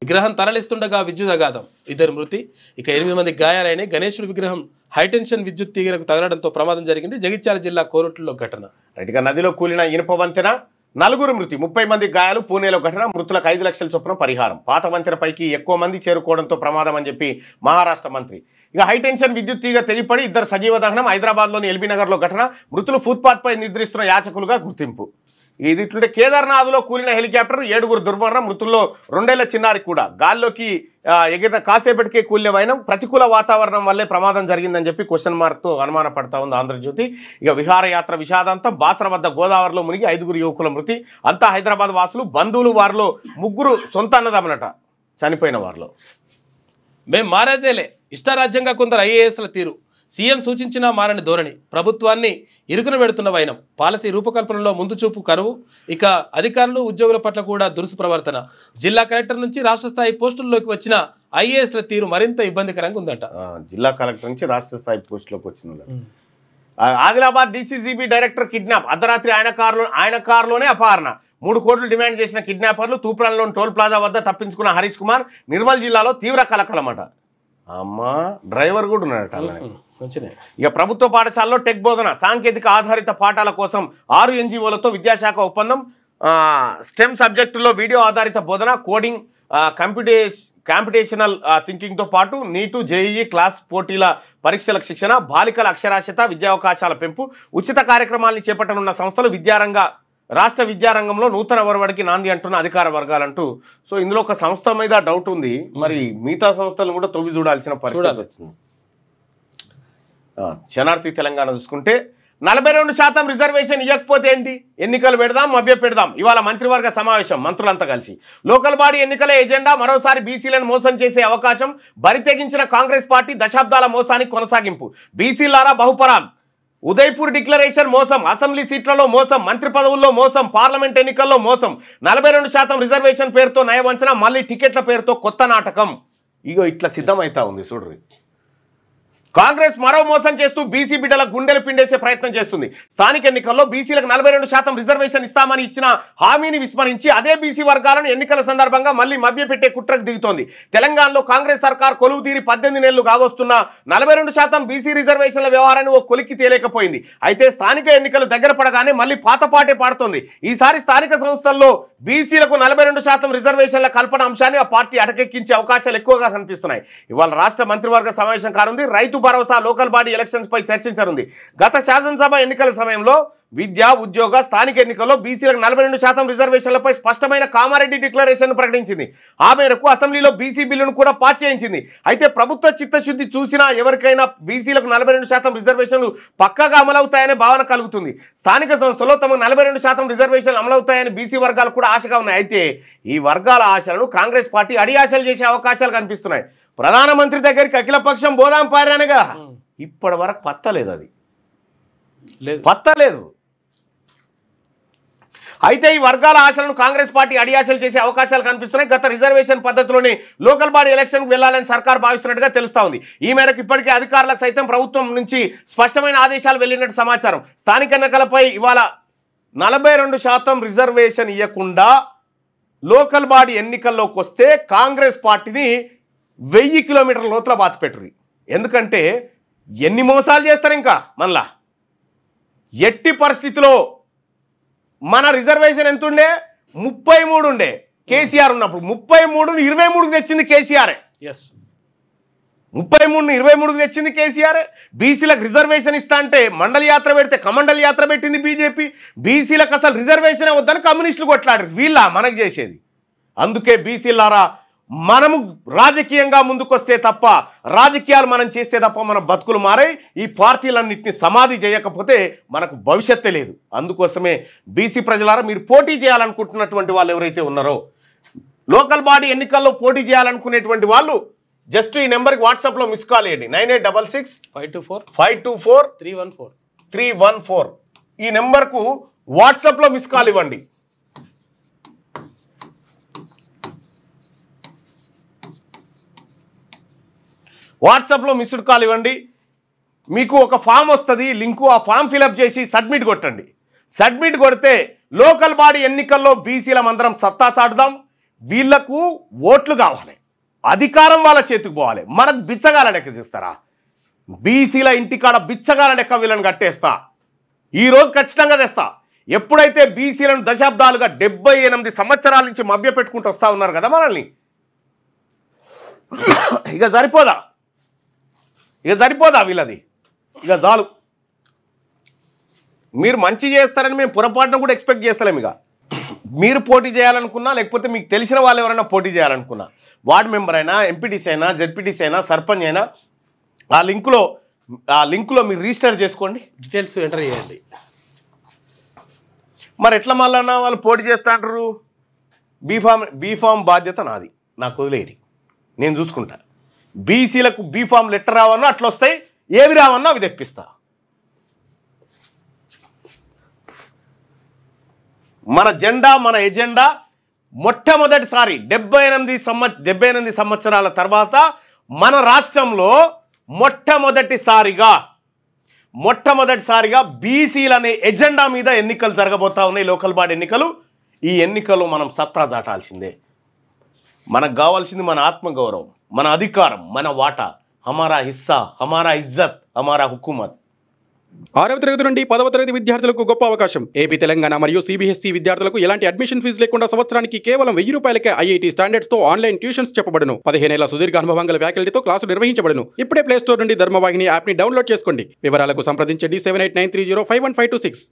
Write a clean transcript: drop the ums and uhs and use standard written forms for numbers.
విగ్రహం తరలిస్తుండగా విద్యుదఘాతం, 2 మృతి, ఇక 8 మంది గాయాలైన. గణేశుడి విగ్రహం హైటెన్షన్ విద్యుత్ తీగలకు తగలడంతో ప్రమాదం జరిగింది. జగిత్యాల జిల్లా కోరుట్లలో ఘటన. రైట్గా నదిలో కూలిన ఇనుప వంతెన, 4 మృతి, 30 మంది గాయాలు. పూణేలో ఘటన. మృతులకు 5 లక్షల చొప్పున పరిహారం. పాత వంతెనపైకి ఎక్కువ మంది చేరుకోవడంతో ప్రమాదం అని చెప్పి మహారాష్ట్ర మంత్రి. ఇక హైటెన్షన్ విద్యుత్ తీగ తెగిపడి 2 సజీవ దహనం. హైదరాబాద్లోని ఎల్బీ నగర్లో ఘటన. మృతులు ఫుట్పాత్పై నిద్రిస్తున్న యాచకులుగా గుర్తింపు. ఇది ఇట్లుంటే కేదార్నాథ్లో కూలిన హెలికాప్టర్, 7 దుర్మరణం. మృతుల్లో 2 ఏళ్ల చిన్నారి కూడా. గాల్లోకి ఎగిరిన కాసేపటికే కూలిన వైనం. ప్రతికూల వాతావరణం వల్లే ప్రమాదం జరిగిందని చెప్పి క్వశ్చన్ మార్క్తో అనుమాన పడతా ఉంది ఆంధ్రజ్యోతి. ఇక విహారయాత్ర విషాదంతం. బాసర వద్ద గోదావరిలో మునిగి 5 యువకుల మృతి. అంతా హైదరాబాద్ వాసులు, బంధువులు. వారిలో 3 సొంత అన్నదమ్ములట చనిపోయిన వారిలో. మేం మారేదేలే, ఇష్టారాజ్యంగా కొందరు ఐఏఎస్ల తీరు. సీఎం సూచించినా మారని ధోరణి. ప్రభుత్వాన్ని ఇరుకున పెడుతున్న వైనం. పాలసీ రూపకల్పనలో ముందు చూపు కరువు. ఇక అధికారులు ఉద్యోగుల పట్ల కూడా దురుసు ప్రవర్తన. జిల్లా కలెక్టర్ నుంచి రాష్ట్ర స్థాయి పోస్టుల్లోకి వచ్చిన ఐఏఎస్ల తీరు మరింత ఇబ్బందికరంగా ఉందట. జిల్లా కలెక్టర్ నుంచి రాష్ట్ర స్థాయి పోస్టులోకి వచ్చిన ఆదిలాబాద్ డీసీజీబీ డైరెక్టర్ కిడ్నాప్. అర్ధరాత్రి ఆయన కారులోనే అపహరణ. 3 కోట్లు డిమాండ్ చేసిన కిడ్నాపర్లు. తూప్రాన్లోని టోల్ ప్లాజా వద్ద తప్పించుకున్న హరీష్ కుమార్. నిర్మల్ జిల్లాలో తీవ్ర కలకలమట. అమ్మా, డ్రైవర్ కూడా ఉన్నాడట. ఇక ప్రభుత్వ పాఠశాలలో టెక్ బోధన, సాంకేతిక ఆధారిత పాఠాల కోసం 6 ఎన్జీఓలతో విద్యాశాఖ ఒప్పందం. స్టెమ్ సబ్జెక్టుల్లో వీడియో ఆధారిత బోధన, కోడింగ్, కాంపిటేషనల్ థింకింగ్తో పాటు నీటు, జేఈఈ క్లాస్ పోటీల పరీక్షలకు శిక్షణ, బాలికల అక్షరాస్యత, విద్యావకాశాల పెంపు. ఉచిత కార్యక్రమాలను చేపట్టనున్న సంస్థలు రాష్ట్ర విద్యారంగంలో నూతన ఒరవడికి నాంది అంటున్న అధికార వర్గాలంటూ. సో ఇందులో ఒక సంస్థ మీద డౌట్ ఉంది, మరి మిగతా సంస్థలను కూడా తొవ్వి చూడాల్సిన పరిస్థితి వచ్చింది. శనార్థి తెలంగాణ చూసుకుంటే 42% రిజర్వేషన్ ఇవ్వకపోతే ఏంటి, ఎన్నికలు పెడదాం, మభ్య పెడదాం. ఇవాళ మంత్రివర్గ సమావేశం, మంత్రులంతా కలిసి. లోకల్ బాడీ ఎన్నికల ఎజెండా, మరోసారి బీసీలను మోసం చేసే అవకాశం. బరితెగించిన కాంగ్రెస్ పార్టీ దశాబ్దాల మోసానికి కొనసాగింపు. బీసీలారా బహుపరాల్. ఉదయ్పూర్ డిక్లరేషన్ మోసం, అసెంబ్లీ సీట్లలో మోసం, మంత్రి పదవుల్లో మోసం, పార్లమెంట్ ఎన్నికల్లో మోసం. 42% రిజర్వేషన్ పేరుతో నయవంచన, మళ్ళీ టికెట్ల పేరుతో కొత్త నాటకం. ఇగో ఇట్లా సిద్ధమైతా ఉంది చూడ్రి. కాంగ్రెస్ మరో మోసం చేస్తూ బీసీ బిడ్డల గుండెలు పిండేసే ప్రయత్నం చేస్తుంది. స్థానిక ఎన్నికల్లో బీసీలకు 42% రిజర్వేషన్ ఇస్తామని ఇచ్చిన హామీని విస్మరించి అదే బీసీ వర్గాలను ఎన్నికల సందర్భంగా మళ్ళీ మభ్యపెట్టే కుట్రకు దిగుతోంది. తెలంగాణలో కాంగ్రెస్ సర్కార్ కొలువు తీరి 18 నెలలు కావస్తున్న 42% బీసీ రిజర్వేషన్ల వ్యవహారాన్ని ఓ కొలిక్కి తేలేకపోయింది. అయితే స్థానిక ఎన్నికలు దగ్గర పడగానే మళ్ళీ పాతపాటే పాడుతోంది. ఈసారి స్థానిక సంస్థల్లో బీసీలకు 42% రిజర్వేషన్ల కల్పన అంశాన్ని ఆ పార్టీ అటకెక్కించే అవకాశాలు ఎక్కువగా కనిపిస్తున్నాయి. ఇవాళ రాష్ట్ర మంత్రివర్గ సమావేశం కానుంది. Rythu Bharosa, local body elections పై చర్చించనుంది. గత శాసనసభ ఎన్నికల సమయంలో విద్య, ఉద్యోగ, స్థానిక ఎన్నికల్లో బీసీలకు 42% రిజర్వేషన్లపై స్పష్టమైన కామారెడ్డి డిక్లరేషన్ ప్రకటించింది. ఆ మేరకు అసెంబ్లీలో బీసీ బిల్లును కూడా పాస్ చేయించింది. అయితే ప్రభుత్వ చిత్తశుద్ధి చూసినా ఎవరికైనా బీసీలకు 42% రిజర్వేషన్లు పక్కాగా అమలవుతాయనే భావన కలుగుతుంది. స్థానిక సంస్థలో తమకు 42% రిజర్వేషన్లు అమలవుతాయని బీసీ వర్గాలు కూడా ఆశగా ఉన్నాయి. అయితే ఈ వర్గాల ఆశలను కాంగ్రెస్ పార్టీ అడియాశలు చేసే అవకాశాలు కనిపిస్తున్నాయి. ప్రధానమంత్రి దగ్గరికి అఖిలపక్షం బోదాం పారానగా ఇప్పటి వరకు పత్తలేదు, అది పత్తలేదు. అయితే ఈ వర్గాల ఆశలను కాంగ్రెస్ పార్టీ అడియాశలు చేసే అవకాశాలు కనిపిస్తున్నాయి. గత రిజర్వేషన్ పద్ధతిలోనే లోకల్ బాడీ ఎలక్షన్కు వెళ్లాలని సర్కార్ భావిస్తున్నట్టుగా తెలుస్తా ఉంది. ఈ మేరకు ఇప్పటికే అధికారులకు సైతం ప్రభుత్వం నుంచి స్పష్టమైన ఆదేశాలు వెళ్లినట్టు సమాచారం. స్థానిక ఎన్నికలపై ఇవాళ 42% రిజర్వేషన్ ఇవ్వకుండా లోకల్ బాడీ ఎన్నికల్లోకి వస్తే కాంగ్రెస్ పార్టీని 1000 కిలోమీటర్ల లోతుల బాతిపెట్టురు. ఎందుకంటే ఎన్ని మోసాలు చేస్తారు ఇంకా మనలా. ఎట్టి పరిస్థితిలో మన రిజర్వేషన్ ఎంత ఉండే, 33 ఉండే కేసీఆర్ ఉన్నప్పుడు. 33ని 23కి తెచ్చింది కేసీఆర్. 33ని 23కి తెచ్చింది కేసీఆర్. బీసీలకు రిజర్వేషన్ ఇస్తా అంటే మండలి యాత్ర పెడితే కమండలి యాత్ర పెట్టింది బీజేపీ. బీసీలకు అసలు రిజర్వేషన్ వద్దని కమ్యూనిస్టులు కొట్లాడారు. వీళ్ళ మనకు చేసేది. అందుకే బీసీలారా, మనము రాజకీయంగా ముందుకొస్తే తప్ప, రాజకీయాలు మనం చేస్తే తప్ప మన బతుకులు మారాయి. ఈ పార్టీలన్నింటినీ సమాధి చేయకపోతే మనకు భవిష్యత్తే లేదు. అందుకోసమే బీసీ ప్రజలారా, మీరు పోటీ చేయాలనుకుంటున్నటువంటి వాళ్ళు ఎవరైతే ఉన్నారో, లోకల్ బాడీ ఎన్నికల్లో పోటీ చేయాలనుకునేటువంటి వాళ్ళు జస్ట్ ఈ నెంబర్కి వాట్సాప్లో మిస్ కాల్ చేయండి. 9866 524 314. ఈ నెంబర్కు వాట్సాప్లో మిస్ కాల్ ఇవ్వండి. వాట్సాప్లో మిస్డ్ కాల్ ఇవ్వండి. మీకు ఒక ఫామ్ వస్తుంది, లింకు. ఆ ఫామ్ ఫిలప్ చేసి సబ్మిట్ కొట్టండి. సబ్మిట్ కొడితే లోకల్ బాడీ ఎన్నికల్లో బీసీల మందరం సత్తా చాటుదాం. వీళ్లకు ఓట్లు కావాలి, అధికారం వాళ్ళ చేతికి పోవాలి. మనకు బిచ్చగాల లెక్క చేస్తారా? బీసీల ఇంటికాడ బిచ్చగాల లెక్క వీళ్ళని కట్టేస్తా. ఈరోజు ఖచ్చితంగా తెస్తా. ఎప్పుడైతే బీసీలను దశాబ్దాలుగా 78 సంవత్సరాల నుంచి మభ్య పెట్టుకుంటూ వస్తూ ఉన్నారు కదా మనల్ని, ఇక సరిపోదా వీళ్ళది? ఇక చాలు. మీరు మంచి చేస్తారని మేము పొరపాటున కూడా ఎక్స్పెక్ట్ చేస్తలేము. ఇక మీరు పోటీ చేయాలనుకున్నా, లేకపోతే మీకు తెలిసిన వాళ్ళు ఎవరైనా పోటీ చేయాలనుకున్నా, వార్డు మెంబర్ అయినా, ఎంపీటీసీ అయినా, జెడ్పీటీసీ అయినా, సర్పంచ్ అయినా, ఆ లింకులో మీరు రిజిస్టర్ చేసుకోండి, డీటెయిల్స్ ఎంటర్ చేయండి. మరి ఎట్లా మళ్ళా వాళ్ళు పోటీ చేస్తా అంటారు? బీఫామ్ బాధ్యత నాది, నాకు వదిలేది, నేను చూసుకుంటా. బీసీలకు బీఫామ్ లెటర్ రావన్నా అట్లా వస్తాయి, ఏవి రావన్నా అవి తెప్పిస్తా. మన జెండా, మన ఎజెండా మొట్టమొదటిసారి 78 సంవత్సరాల తర్వాత మన రాష్ట్రంలో మొట్టమొదటిసారిగా బీసీలు అనే ఎజెండా మీద ఎన్నికలు జరగబోతా ఉన్నాయి, లోకల్ బాడీ ఎన్నికలు. ఈ ఎన్నికల్లో మనం సత్తా చాటాల్సిందే. మనకు కావాల్సింది మన ఆత్మగౌరవం, మన అధికారం, మన వాటా. హమారా హిస్సా, హమారా ఇజ్జత్, హమారా హుకుమత్. 6వ తరగతి నుండి 10వ తరగతి విద్యార్థులకు గొప్ప అవకాశం. ఏపీ, తెలంగాణ మరియు సిబిఎస్ఈ విద్యార్థులకు ఎలాంటి అడ్మిషన్ ఫీజు లేకుండా సంవత్సరానికి కేవలం 1000 రూపాయలకే ఐఐటీ స్టాండర్డ్స్ తో ఆన్లైన్ ట్యూషన్స్ చెప్పబడును. 15 ఏళ్ల సుదీర్ఘ అనుభవం గల ఫ్యాకల్టీతో క్లాసులు నిర్వహించబడును. ఇప్పుడే ప్లే స్టోర్ నుండి ధర్మవాహిని యాప్ ని డౌన్లోడ్ చేసుకోండి. వివరాలకు సంప్రదించండి 7893051526.